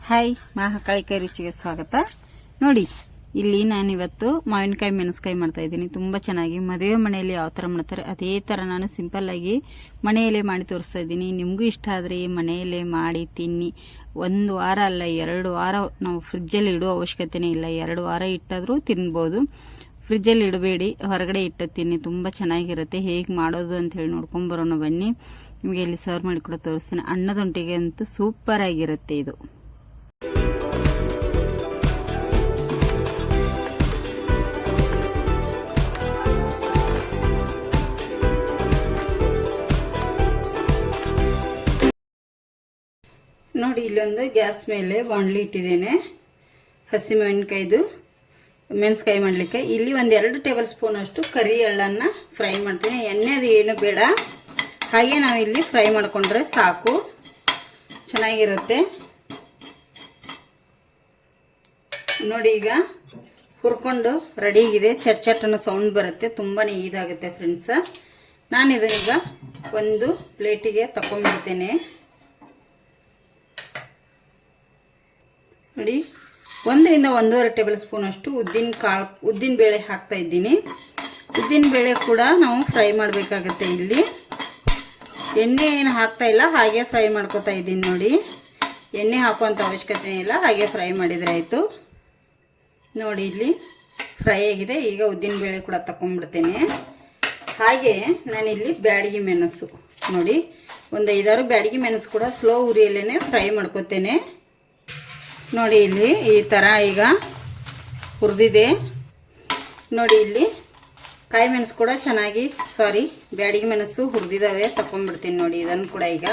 Hi ಮಹಾಕಾಳಿಕಾಯಿ ರುಚಿಗೆ ಸ್ವಾಗತ. ನೋಡಿ ಇಲ್ಲಿ ನಾನಿವತ್ತು ಮಾವಿನಕಾಯಿ ಮೆಣಸ್ಕಾಯಿ ಮಾಡ್ತಾ ಇದ್ದೀನಿ. ತುಂಬ ಚೆನ್ನಾಗಿ ಮದುವೆ ಮನೆಯಲ್ಲಿ ಯಾವ ಥರ ಮಾಡ್ತಾರೆ ಅದೇ ಥರ ನಾನು ಸಿಂಪಲ್ ಆಗಿ ಮನೆಯಲ್ಲೇ ಮಾಡಿ ತೋರಿಸ್ತಾ ಇದ್ದೀನಿ. ನಿಮಗೂ ಇಷ್ಟ ಆದರೆ ಮನೆಯಲ್ಲೇ ಮಾಡಿ ತಿನ್ನಿ. ಒಂದು ವಾರ ಅಲ್ಲ 2 ವಾರ ನಾವು ಫ್ರಿಜ್ಜಲ್ಲಿ ಇಡೋ ಅವಶ್ಯಕತೆನೇ ಇಲ್ಲ. 2 ವಾರ ಇಟ್ಟಾದರೂ ತಿನ್ಬೋದು. ಫ್ರಿಜ್ಜಲ್ಲಿ ಇಡಬೇಡಿ, ಹೊರಗಡೆ ಇಟ್ಟು ತಿನ್ನಿ, ತುಂಬ ಚೆನ್ನಾಗಿರುತ್ತೆ. ಹೇಗೆ ಮಾಡೋದು ಅಂತ ಹೇಳಿ ನೋಡ್ಕೊಂಬರೋಣ ಬನ್ನಿ. ನಿಮಗೆ ಇಲ್ಲಿ ಸರ್ವ್ ಮಾಡಿ ಕೂಡ ತೋರಿಸ್ತೀನಿ. ಅನ್ನದೊಂಟಿಗೆ ಅಂತೂ ಸೂಪರ್ ಆಗಿರುತ್ತೆ ಇದು. ನೋಡಿ ಇಲ್ಲೊಂದು ಗ್ಯಾಸ್ ಮೇಲೆ ಬಾಣಲಿ ಇಟ್ಟಿದ್ದೇನೆ. ಹಸಿ ಮೆಣಸ್ಕಾಯಿ ಮಾಡಲಿಕ್ಕೆ ಇಲ್ಲಿ 1-2 ಟೇಬಲ್ ಸ್ಪೂನ್ ಅಷ್ಟು ಕರಿ ಎಳ್ಳನ್ನು ಫ್ರೈ ಮಾಡ್ತೀನಿ. ಎಣ್ಣೆ ಅದು ಏನು ಬೇಡ, ಹಾಗೆ ನಾವು ಇಲ್ಲಿ ಫ್ರೈ ಮಾಡಿಕೊಂಡ್ರೆ ಸಾಕು, ಚೆನ್ನಾಗಿರುತ್ತೆ. ನೋಡಿ ಈಗ ಹುರ್ಕೊಂಡು ರೆಡಿಗಿದೆ. ಚಟ್ ಚಟ್ ಅನ್ನೋ ಸೌಂಡ್ ಬರುತ್ತೆ, ತುಂಬಾ ಇದಾಗುತ್ತೆ ಫ್ರೆಂಡ್ಸ. ನಾನು ಇದನ್ನೀಗ ಒಂದು ಪ್ಲೇಟಿಗೆ ತಗೊಂಡ್ಬಿಡ್ತೇನೆ. ನೋಡಿ 1ರಿಂದ 1.5 ಟೇಬಲ್ ಸ್ಪೂನ್ ಅಷ್ಟು ಉದ್ದಿನ ಬೇಳೆ ಹಾಕ್ತಾ ಇದ್ದೀನಿ. ಉದ್ದಿನ ಬೇಳೆ ಕೂಡ ನಾವು ಫ್ರೈ ಮಾಡಬೇಕಾಗತ್ತೆ. ಇಲ್ಲಿ ಎಣ್ಣೆ ಏನು ಹಾಕ್ತಾ ಇಲ್ಲ, ಹಾಗೆ ಫ್ರೈ ಮಾಡ್ಕೊತಾ ಇದ್ದೀನಿ. ನೋಡಿ ಎಣ್ಣೆ ಹಾಕುವಂಥ ಅವಶ್ಯಕತೆ ಇಲ್ಲ, ಹಾಗೆ ಫ್ರೈ ಮಾಡಿದರೆ ಆಯಿತು. ನೋಡಿ ಇಲ್ಲಿ ಫ್ರೈ ಆಗಿದೆ. ಈಗ ಉದ್ದಿನ ಬೇಳೆ ಕೂಡ ತಗೊಂಡ್ಬಿಡ್ತೇನೆ. ಹಾಗೆ ನಾನಿಲ್ಲಿ ಬ್ಯಾಡಗಿ ಮೆಣಸು, ನೋಡಿ ಒಂದು 5-6 ಬ್ಯಾಡಗಿ ಮೆಣಸು ಕೂಡ ಸ್ಲೋ ಉರಿಯಲ್ಲೇ ಫ್ರೈ ಮಾಡ್ಕೊತೇನೆ. ನೋಡಿ ಇಲ್ಲಿ ಈ ಥರ ಈಗ ಹುರಿದಿದೆ. ನೋಡಿ ಇಲ್ಲಿ ಕಾಯಿ ಮೆಣಸು ಕೂಡ ಚೆನ್ನಾಗಿ ಬ್ಯಾಡಗಿ ಮೆಣಸು ಹುರಿದಿದ್ದಾವೆ, ತಗೊಂಡ್ಬಿಡ್ತೀನಿ. ನೋಡಿ ಇದನ್ನು ಕೂಡ ಈಗ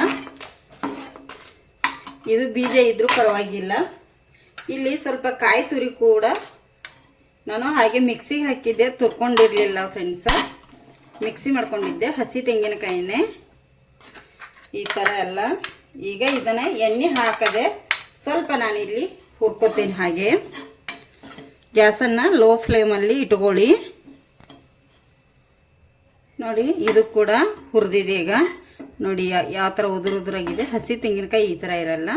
ಇದು ಬೀಜ ಇದ್ರೂ ಪರವಾಗಿಲ್ಲ. ಇಲ್ಲಿ ಸ್ವಲ್ಪ ಕಾಯಿ ತುರಿ ಕೂಡ ನಾನು ಹಾಗೆ ಮಿಕ್ಸಿಗೆ ಹಾಕಿದ್ದೆ, ತುರ್ಕೊಂಡಿರಲಿಲ್ಲ ಫ್ರೆಂಡ್ಸ, ಮಿಕ್ಸಿ ಮಾಡ್ಕೊಂಡಿದ್ದೆ. ಹಸಿ ತೆಂಗಿನಕಾಯಿನೇ ಈ ಥರ ಎಲ್ಲ. ಈಗ ಇದನ್ನು ಎಣ್ಣೆ ಹಾಕದೆ ಸ್ವಲ್ಪ ನಾನಿಲ್ಲಿ ಹುರ್ಕೋತೀನಿ. ಹಾಗೆ ಗ್ಯಾಸನ್ನು ಲೋ ಫ್ಲೇಮಲ್ಲಿ ಇಟ್ಕೊಳ್ಳಿ. ನೋಡಿ ಇದು ಕೂಡ ಹುರಿದಿದೆ. ಈಗ ನೋಡಿ ಯಾವ ಥರ ಉದುರಾಗಿದೆ. ಹಸಿ ತೆಂಗಿನಕಾಯಿ ಈ ಥರ ಇರಲ್ಲ,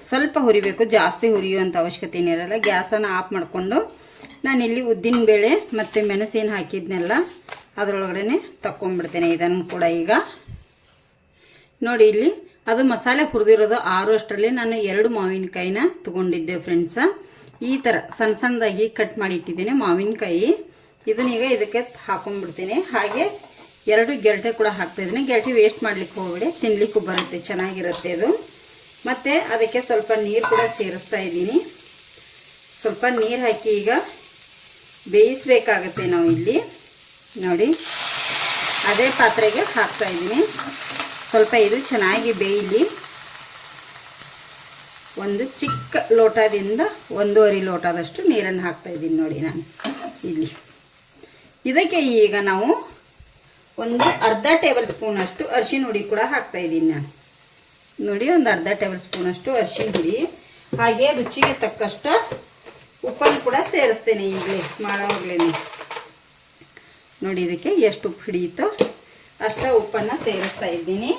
ಸ್ವಲ್ಪ ಹುರಿಬೇಕು, ಜಾಸ್ತಿ ಹುರಿಯುವಂಥ ಅವಶ್ಯಕತೆ ಏನಿರಲ್ಲ. ಗ್ಯಾಸನ್ನು ಆಫ್ ಮಾಡಿಕೊಂಡು ನಾನಿಲ್ಲಿ ಉದ್ದಿನ ಬೇಳೆ ಮತ್ತು ಮೆಣಸೇನು ಹಾಕಿದ್ನೆಲ್ಲ ಅದರೊಳಗಡೆ ತಗೊಂಡ್ಬಿಡ್ತೇನೆ. ಇದನ್ನು ಕೂಡ ಈಗ ನೋಡಿ ಇಲ್ಲಿ ಅದು ಮಸಾಲೆ ಹುರಿದಿರೋದು ಆರುವಷ್ಟರಲ್ಲಿ ನಾನು 2 ಮಾವಿನಕಾಯಿನ ತಗೊಂಡಿದ್ದೆ ಫ್ರೆಂಡ್ಸ. ಈ ಥರ ಸಣ್ಣ ಸಣ್ಣದಾಗಿ ಕಟ್ ಮಾಡಿ ಇಟ್ಟಿದ್ದೇನೆ ಮಾವಿನಕಾಯಿ. ಇದನ್ನೀಗ ಇದಕ್ಕೆ ಹಾಕೊಂಡ್ಬಿಡ್ತೇನೆ. ಹಾಗೆ 2 ಗೆರಟೆ ಕೂಡ ಹಾಕ್ತಾಯಿದ್ದೀನಿ. ಗೆರಟೆ ವೇಸ್ಟ್ ಮಾಡ್ಲಿಕ್ಕೆ ಹೋಗಬೇಡಿ, ತಿನ್ಲಿಕ್ಕೂ ಬರುತ್ತೆ, ಚೆನ್ನಾಗಿರುತ್ತೆ ಅದು. ಮತ್ತು ಅದಕ್ಕೆ ಸ್ವಲ್ಪ ನೀರು ಕೂಡ ಸೇರಿಸ್ತಾ ಇದ್ದೀನಿ. ಸ್ವಲ್ಪ ನೀರು ಹಾಕಿ ಈಗ ಬೇಯಿಸಬೇಕಾಗತ್ತೆ ನಾವು ಇಲ್ಲಿ. ನೋಡಿ ಅದೇ ಪಾತ್ರೆಗೆ ಹಾಕ್ತಾ ಇದ್ದೀನಿ. ಸ್ವಲ್ಪ ಇದು ಚೆನ್ನಾಗಿ ಬೇಯಲಿ. ಒಂದು ಚಿಕ್ಕ ಲೋಟದಿಂದ 1.5 ಲೋಟದಷ್ಟು ನೀರನ್ನು ಹಾಕ್ತಾ ಇದ್ದೀನಿ. ನೋಡಿ ನಾನು ಇಲ್ಲಿ ಇದಕ್ಕೆ ಈಗ ನಾವು ಒಂದು ಅರ್ಧ ಟೇಬಲ್ ಸ್ಪೂನ್ ಅಷ್ಟು ಅರಿಶಿನ ಹುಡಿ ಕೂಡ ಹಾಕ್ತಾ ಇದ್ದೀನಿ ನಾನು. ನೋಡಿ ಒಂದು ಅರ್ಧ ಟೇಬಲ್ ಸ್ಪೂನ್ ಅಷ್ಟು ಅರಿಶಿನ ಹುಡಿ, ಹಾಗೆ ರುಚಿಗೆ ತಕ್ಕಷ್ಟು ಉಪ್ಪನ್ನು ಕೂಡ ಸೇರಿಸ್ತೇನೆ. ಈಗಲೇ ಮಾಡೋವಾಗಲೇ ನೋಡಿ ಇದಕ್ಕೆ ಎಷ್ಟು ಉಪ್ಪು ಹಿಡಿಯುತ್ತೋ ಅಷ್ಟ ಉಪ್ಪನ್ನು ಸೇರಿಸ್ತಾ ಇದ್ದೀನಿ.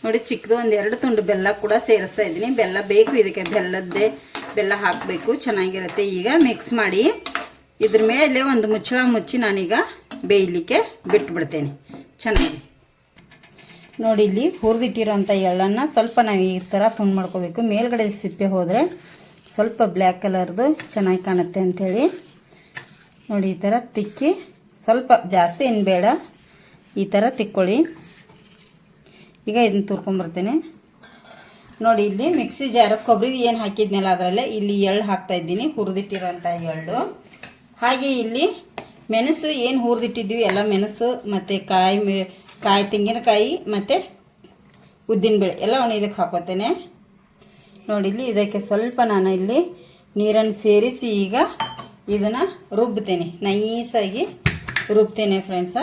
ನೋಡಿ ಚಿಕ್ಕದು 1-2 ತುಂಡು ಬೆಲ್ಲ ಕೂಡ ಸೇರಿಸ್ತಾ ಇದ್ದೀನಿ. ಬೆಲ್ಲ ಬೇಕು ಇದಕ್ಕೆ, ಬೆಲ್ಲ ಹಾಕಬೇಕು, ಚೆನ್ನಾಗಿರುತ್ತೆ. ಈಗ ಮಿಕ್ಸ್ ಮಾಡಿ ಇದ್ರ ಮೇಲೆ ಒಂದು ಮುಚ್ಚಳ ಮುಚ್ಚಿ ನಾನೀಗ ಬೇಯಲಿಕ್ಕೆ ಬಿಟ್ಬಿಡ್ತೇನೆ ಚೆನ್ನಾಗಿ. ನೋಡಿ ಇಲ್ಲಿ ಹುರಿದಿಟ್ಟಿರೋಂಥ ಎಳ್ಳನ್ನು ಸ್ವಲ್ಪ ನಾವು ಈ ಥರ ತುಂಡು ಮಾಡ್ಕೋಬೇಕು. ಮೇಲ್ಗಡೆ ಸಿಪ್ಪೆ ಹೋದರೆ ಸ್ವಲ್ಪ ಬ್ಲ್ಯಾಕ್ ಕಲರ್ದು ಚೆನ್ನಾಗಿ ಕಾಣುತ್ತೆ ಅಂಥೇಳಿ ನೋಡಿ ಈ ಥರ ತಿಕ್ಕಿ, ಸ್ವಲ್ಪ ಜಾಸ್ತಿ ಏನು ಬೇಡ, ಈ ಥರ ತಿಕ್ಕೊಳ್ಳಿ. ಈಗ ಇದನ್ನು ತುರ್ಕೊಂಬರ್ತೇನೆ. ನೋಡಿ ಇಲ್ಲಿ ಮಿಕ್ಸಿ ಜಾರ್ ಕೊಬ್ಬರಿ ಏನು ಹಾಕಿದ್ನಲ್ಲ ಅದರಲ್ಲೇ ಇಲ್ಲಿ ಎಳ್ಳು ಹಾಕ್ತಾಯಿದ್ದೀನಿ, ಹುರಿದಿಟ್ಟಿರೋಂಥ ಎಳ್ಳು. ಹಾಗೆ ಇಲ್ಲಿ ಮೆಣಸು ಏನು ಹುರಿದಿಟ್ಟಿದ್ವಿ ಎಲ್ಲ ಮೆಣಸು ಮತ್ತು ಕಾಯಿ ತೆಂಗಿನಕಾಯಿ ಮತ್ತು ಉದ್ದಿನಬೇಳೆ ಎಲ್ಲ ಇದಕ್ಕೆ ಹಾಕೋತೇನೆ. ನೋಡಿ ಇಲ್ಲಿ ಇದಕ್ಕೆ ಸ್ವಲ್ಪ ನಾನು ಇಲ್ಲಿ ನೀರನ್ನು ಸೇರಿಸಿ ಈಗ ಇದನ್ನು ರುಬ್ತೇನೆ, ನೈಸಾಗಿ ರುಬ್ತೇನೆ ಫ್ರೆಂಡ್ಸ.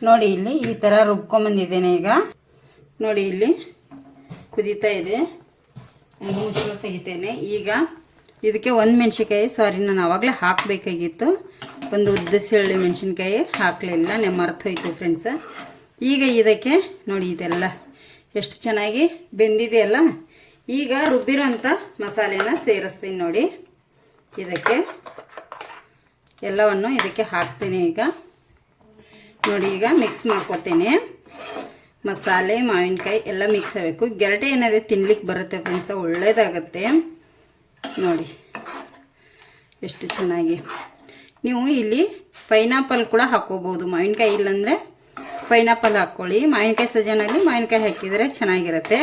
ನೋಡಿ ಇಲ್ಲಿ ಈ ಥರ ರುಬ್ಕೊಂಬಂದಿದ್ದೇನೆ. ಈಗ ನೋಡಿ ಇಲ್ಲಿ ಕುದೀತಾ ಇದೆ, ನಾನು ಮುಚ್ಚಳ ತೆಗಿತೇನೆ. ಈಗ ಇದಕ್ಕೆ ಒಂದು ಮೆಣಸಿನ್ಕಾಯಿ ನಾನು ಆವಾಗಲೇ ಹಾಕಬೇಕಾಗಿತ್ತು, ಒಂದು ಉದ್ದಿಸಳ್ಳಿ ಮೆಣಸಿನ್ಕಾಯಿ ಹಾಕಲಿಲ್ಲ, ಮರ್ತೋಯ್ತು ಫ್ರೆಂಡ್ಸ. ಈಗ ಇದಕ್ಕೆ ನೋಡಿ ಇದೆಲ್ಲ ಎಷ್ಟು ಚೆನ್ನಾಗಿ ಬೆಂದಿದೆಯಲ್ಲ, ಈಗ ರುಬ್ಬಿರೋಂಥ ಮಸಾಲೆನ ಸೇರಿಸ್ತೀನಿ ನೋಡಿ. ಇದಕ್ಕೆ ಎಲ್ಲವನ್ನು ಇದಕ್ಕೆ ಹಾಕ್ತೀನಿ. ಈಗ ನೋಡಿ, ಈಗ ಮಿಕ್ಸ್ ಮಾಡ್ಕೊತೀನಿ. ಮಸಾಲೆ ಮಾವಿನಕಾಯಿ ಎಲ್ಲ ಮಿಕ್ಸ್ ಆಗಬೇಕು. ಗೆರಟೆ ಏನಾದರೆ ತಿನ್ಲಿಕ್ಕೆ ಬರುತ್ತೆ ಫ್ರೆಂಡ್ಸ, ಒಳ್ಳೆಯದಾಗತ್ತೆ ನೋಡಿ ಎಷ್ಟು ಚೆನ್ನಾಗಿ. ನೀವು ಇಲ್ಲಿ ಪೈನಾಪಲ್ ಕೂಡ ಹಾಕ್ಕೋಬೋದು. ಮಾವಿನಕಾಯಿ ಇಲ್ಲಾಂದರೆ ಪೈನಾಪಲ್ ಹಾಕ್ಕೊಳ್ಳಿ. ಮಾವಿನಕಾಯಿ ಸೀಸನಲ್ಲಿ ಮಾವಿನಕಾಯಿ ಹಾಕಿದರೆ ಚೆನ್ನಾಗಿರುತ್ತೆ.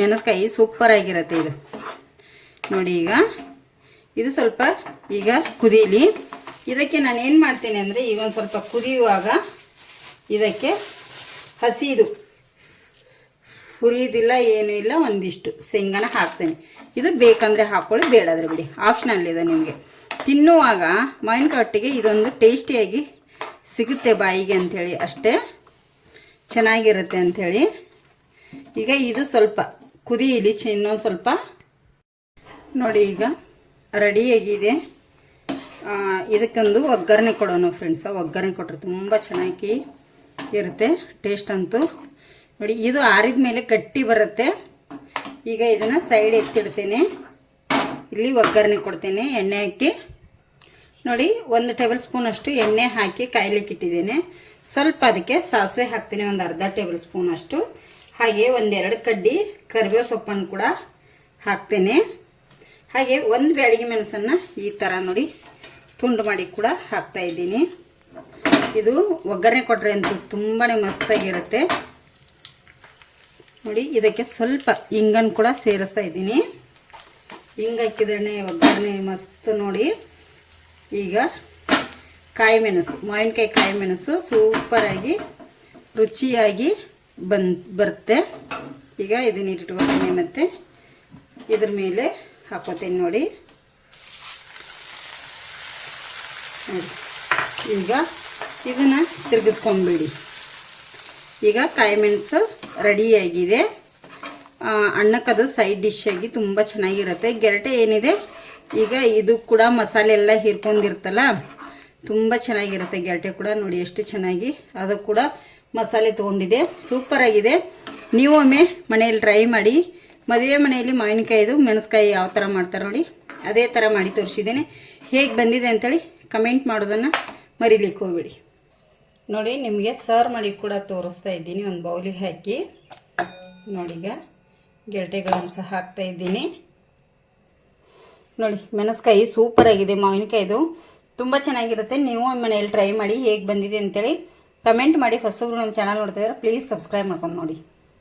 ಮೆಣಸ್ಕಾಯಿ ಸೂಪರಾಗಿರುತ್ತೆ ಇದು ನೋಡಿ. ಈಗ ಇದು ಸ್ವಲ್ಪ ಈಗ ಕುದೀಲಿ. ಇದಕ್ಕೆ ನಾನು ಏನು ಮಾಡ್ತೀನಿ ಅಂದರೆ, ಈಗ ಒಂದು ಸ್ವಲ್ಪ ಕುದಿಯುವಾಗ ಇದಕ್ಕೆ ಹಸಿದು ಹುರಿಯೋದಿಲ್ಲ, ಏನೂ ಇಲ್ಲ, ಒಂದಿಷ್ಟು ಶೇಂಗಾನ ಹಾಕ್ತೀನಿ. ಇದು ಬೇಕಂದರೆ ಹಾಕ್ಕೊಳ್ಳಿ, ಬೇಡಾದರೆ ಬಿಡಿ, ಆಪ್ಷನಲ್ ಇದೆ ನಿಮಗೆ. ತಿನ್ನುವಾಗ ಮಾವಿನಕಾಯಿ ಒಟ್ಟಿಗೆ ಇದೊಂದು ಟೇಸ್ಟಿಯಾಗಿ ಸಿಗುತ್ತೆ ಬಾಯಿಗೆ ಅಂಥೇಳಿ, ಅಷ್ಟೇ ಚೆನ್ನಾಗಿರುತ್ತೆ ಅಂಥೇಳಿ. ಈಗ ಇದು ಸ್ವಲ್ಪ ಕುದಿಯಲಿ, ಇನ್ನೊಂದು ಸ್ವಲ್ಪ ನೋಡಿ. ಈಗ ರೆಡಿಯಾಗಿದೆ. ಇದಕ್ಕೊಂದು ಒಗ್ಗರಣೆ ಕೊಡೋಣ ಫ್ರೆಂಡ್ಸ. ಒಗ್ಗರಣೆ ಕೊಟ್ಟರೆ ತುಂಬ ಚೆನ್ನಾಗಿ ಇರುತ್ತೆ ಟೇಸ್ಟ್ ಅಂತೂ ನೋಡಿ. ಇದು ಆರಿದ ಮೇಲೆ ಗಟ್ಟಿ ಬರುತ್ತೆ. ಈಗ ಇದನ್ನು ಸೈಡ್ ಎತ್ತಿಡ್ತೇನೆ. ಇಲ್ಲಿ ಒಗ್ಗರಣೆ ಕೊಡ್ತೇನೆ. ಎಣ್ಣೆ ಹಾಕಿ ನೋಡಿ, 1 ಟೇಬಲ್ ಸ್ಪೂನ್ ಅಷ್ಟು ಎಣ್ಣೆ ಹಾಕಿ ಕಾಯ್ಲಿಕ್ಕೆ ಇಟ್ಟಿದ್ದೇನೆ. ಸ್ವಲ್ಪ ಅದಕ್ಕೆ ಸಾಸಿವೆ ಹಾಕ್ತೀನಿ, ಒಂದು ಅರ್ಧ ಟೇಬಲ್ ಸ್ಪೂನ್ ಅಷ್ಟು. ಹಾಗೆ 1-2 ಕಡ್ಡಿ ಕರಿಬೇವು ಸೊಪ್ಪನ್ನು ಕೂಡ ಹಾಕ್ತೇನೆ. ಹಾಗೆ 1 ಬ್ಯಾಡಗಿ ಮೆಣಸನ್ನು ಈ ಥರ ನೋಡಿ ತುಂಡು ಮಾಡಿ ಕೂಡ ಹಾಕ್ತಾ ಇದ್ದೀನಿ. ಇದು ಒಗ್ಗರಣೆ ಕೊಟ್ಟರೆ ಅಂತೂ ತುಂಬಾ ಮಸ್ತಾಗಿರುತ್ತೆ ನೋಡಿ. ಇದಕ್ಕೆ ಸ್ವಲ್ಪ ಹಿಂಗನ್ನು ಕೂಡ ಸೇರಿಸ್ತಾ ಇದ್ದೀನಿ. ಹಿಂಗೆ ಹಾಕಿದ್ರೆ ಒಗ್ಗರಣೆ ಮಸ್ತ್ ನೋಡಿ. ಈಗ ಕಾಯಿ ಮೆಣಸು, ಮಾವಿನಕಾಯಿ ಕಾಯಿ ಮೆಣಸು ಸೂಪರಾಗಿ ರುಚಿಯಾಗಿ ಬರುತ್ತೆ. ಈಗ ಇದನ್ನ ಇಟ್ಕೊತೀನಿ, ಮತ್ತು ಇದ್ರ ಮೇಲೆ ಹಾಕೋತೀನಿ ನೋಡಿ. ಈಗ ಇದನ್ನು ತಿರುಗಿಸ್ಕೊಂಬಿಡಿ. ಈಗ ಕಾಯಿ ಮೆಣಸು ರೆಡಿಯಾಗಿದೆ. ಅನ್ನಕ್ಕದು ಸೈಡ್ ಡಿಶ್ ಆಗಿ ತುಂಬ ಚೆನ್ನಾಗಿರುತ್ತೆ. ಗೆರಟೆ ಏನಿದೆ ಈಗ ಇದು ಕೂಡ ಮಸಾಲೆ ಎಲ್ಲ ಹೀರ್ಕೊಂಡಿರ್ತಲ್ಲ, ತುಂಬ ಚೆನ್ನಾಗಿರುತ್ತೆ. ಗೆರಟೆ ಕೂಡ ನೋಡಿ ಎಷ್ಟು ಚೆನ್ನಾಗಿ ಅದು ಕೂಡ ಮಸಾಲೆ ತೊಗೊಂಡಿದೆ, ಸೂಪರಾಗಿದೆ. ನೀವು ಒಮ್ಮೆ ಮನೆಯಲ್ಲಿ ಟ್ರೈ ಮಾಡಿ. ಮದುವೆ ಮನೆಯಲ್ಲಿ ಮಾವಿನಕಾಯಿದು ಮೆಣಸ್ಕಾಯಿ ಯಾವ ಥರ ಮಾಡ್ತಾರೆ ನೋಡಿ, ಅದೇ ಥರ ಮಾಡಿ ತೋರಿಸಿದ್ದೇನೆ. ಹೇಗೆ ಬಂದಿದೆ ಅಂಥೇಳಿ ಕಮೆಂಟ್ ಮಾಡೋದನ್ನು ಮರಿಲಿಕ್ಕೆ ಹೋಗ್ಬೇಡಿ ನೋಡಿ. ನಿಮಗೆ ಸರ್ವ್ ಮಾಡಿ ಕೂಡ ತೋರಿಸ್ತಾ ಇದ್ದೀನಿ. ಒಂದು ಬೌಲಿಗೆ ಹಾಕಿ ನೋಡಿ. ಈಗ ಗೆರಟೆಗಳನ್ನು ಸಹ ಹಾಕ್ತಾ ಇದ್ದೀನಿ ನೋಡಿ. ಮೆಣಸ್ಕಾಯಿ ಸೂಪರಾಗಿದೆ. ಮಾವಿನಕಾಯಿದು ತುಂಬ ಚೆನ್ನಾಗಿರುತ್ತೆ. ನೀವು ಮನೆಯಲ್ಲಿ ಟ್ರೈ ಮಾಡಿ ಹೇಗೆ ಬಂದಿದೆ ಅಂತೇಳಿ ಕಮೆಂಟ್ ಮಾಡಿ. ಹೊಸಬ್ರು ನಮ್ಮ ಚಾನಲ್ ನೋಡ್ತಾ ಇದ್ದಾರೆ, ಪ್ಲೀಸ್ ಸಬ್ಸ್ಕ್ರೈಬ್ ಮಾಡ್ಕೊಂಡು ನೋಡಿ.